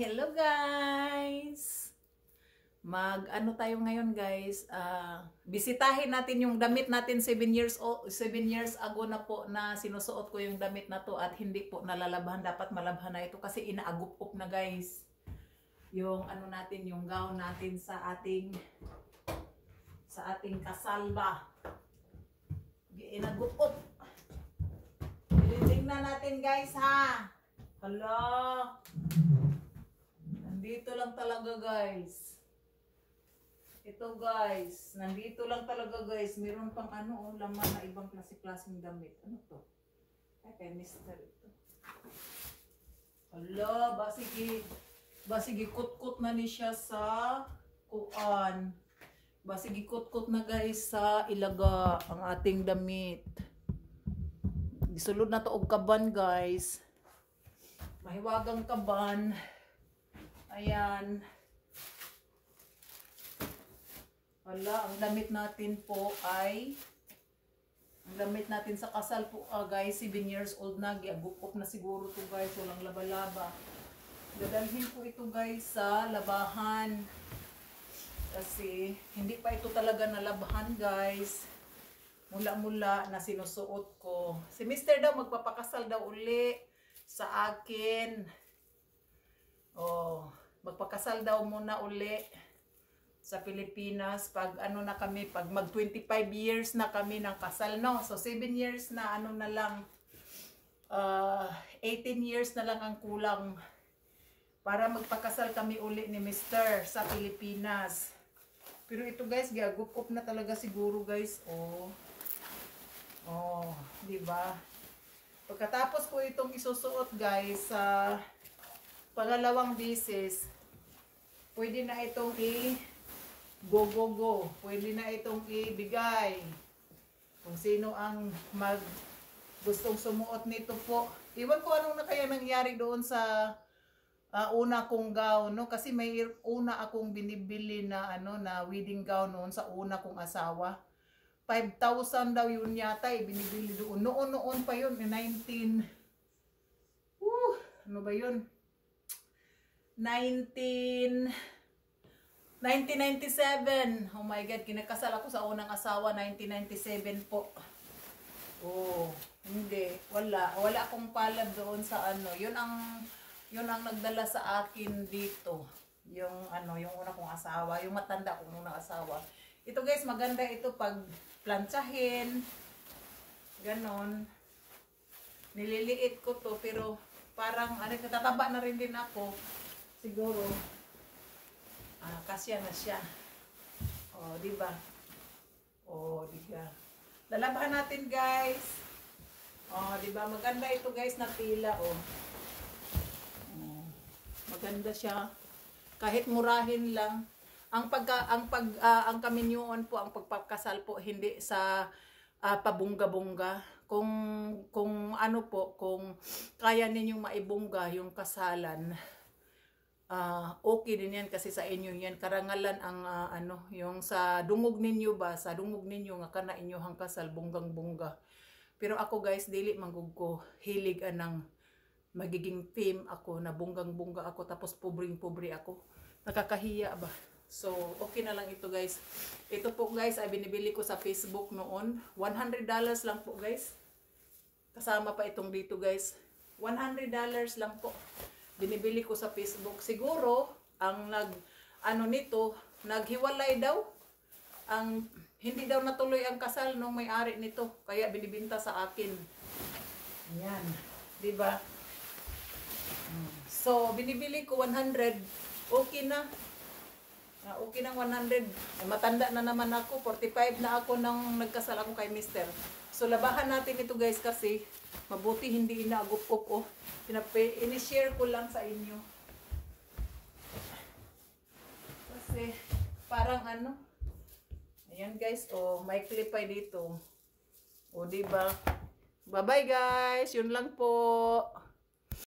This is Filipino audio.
Hello guys! Mag-ano tayo ngayon guys? Bisitahin natin yung damit natin 7 years ago na po na sinusuot ko yung damit na to at hindi po nalalabhan. Dapat malabhan na ito kasi inaagup-up na guys. Yung ano natin, yung gown natin sa ating kasal ba. Inagup-up. Tingnan natin guys ha. Hello. Nandito lang talaga guys. Ito guys, nandito lang talaga guys. Meron pang ano, laman na ibang klase-klaseng damit. Ano to? Ay, kay Mr. ito. Hala, basigi kut-kut na ni siya sa kuan. Basigi kut-kut na guys sa ilaga ang ating damit. Gisulod na to og kaban guys. Mahiwagang kaban. Ayan. Wala, ang damit natin po ay ang damit natin sa kasal po guys, 7 years old na, giagupop na siguro to guys, walang laba-laba. Dadalhin po ito guys sa labahan. Kasi hindi pa ito talaga nalabahan guys. Mula-mula na sinusuot ko. Si Mr. daw magpapakasal daw uli sa akin. Oh, magpakasal daw muna uli sa Pilipinas pag ano na kami, pag mag 25 years na kami ng kasal, no? So 7 years na ano na lang, 18 years na lang ang kulang para magpakasal kami uli ni Mr. sa Pilipinas. Pero ito guys, giagup-up na talaga siguro guys. Oh, di ba? Pagkatapos ko itong isusuot guys sa pangalawang beses, pwede na itong go. Pwede na itong ibigay. Kung sino ang gustong sumuot nito po. Iwan ko anong na kaya nangyari doon sa una kong gown, no? Kasi may una akong binibili na na wedding gown noon sa una kong asawa. 5,000 daw yun yata binibili doon. Noon pa yun, 1997. Oh my God, kinakasal ako sa unang asawa, 1997 po. Oh, hindi, wala akong palad doon sa yun ang nagdala sa akin dito. Yung yung una kong asawa, yung matanda kong unang asawa. Ito guys, maganda ito pag plantsahin. Ganon. Nililiit ko to pero parang natataba na rin din ako. Siguro kasya na siya. Oh, di ba? Oh, di ba? Lalabahan natin, guys. Oh, di ba? Maganda ito, guys, na tila, oh. Maganda siya. Kahit murahin lang. Ang kaminyoon po, ang pagpapakasal po, hindi sa pabungga-bungga. Kung ano po, kung kaya ninyong maibungga yung kasalan, okay din yan kasi sa inyo yan. Karangalan ang yung sa dungog ninyo ba, sa dungog ninyo nga kana inyohang kasal, bunggang-bungga. Pero ako guys, dili manggug ko hilig anang magiging team ako na bunggang-bungga ako tapos pobring-pobre ako. Nakakahiya ba? So, okay na lang ito guys. Ito po guys ay binibili ko sa Facebook noon. $100 lang po guys. Kasama pa itong dito guys. $100 lang po. Binibili ko sa Facebook. Siguro, ang nito, naghiwalay daw. Hindi daw natuloy ang kasal nung may-ari nito. Kaya binibinta sa akin. Ayan. Diba? So, binibili ko 100. Okay na. Okay ng 100. Matanda na naman ako. 45 na ako nang nagkasal ako kay Mr. So, labahan natin ito guys kasi mabuti hindi inaagup-up oh. Ini-share ko lang sa inyo. Kasi parang ayan guys, oh, may clip pa dito. Oh, diba? Bye-bye guys. Yun lang po.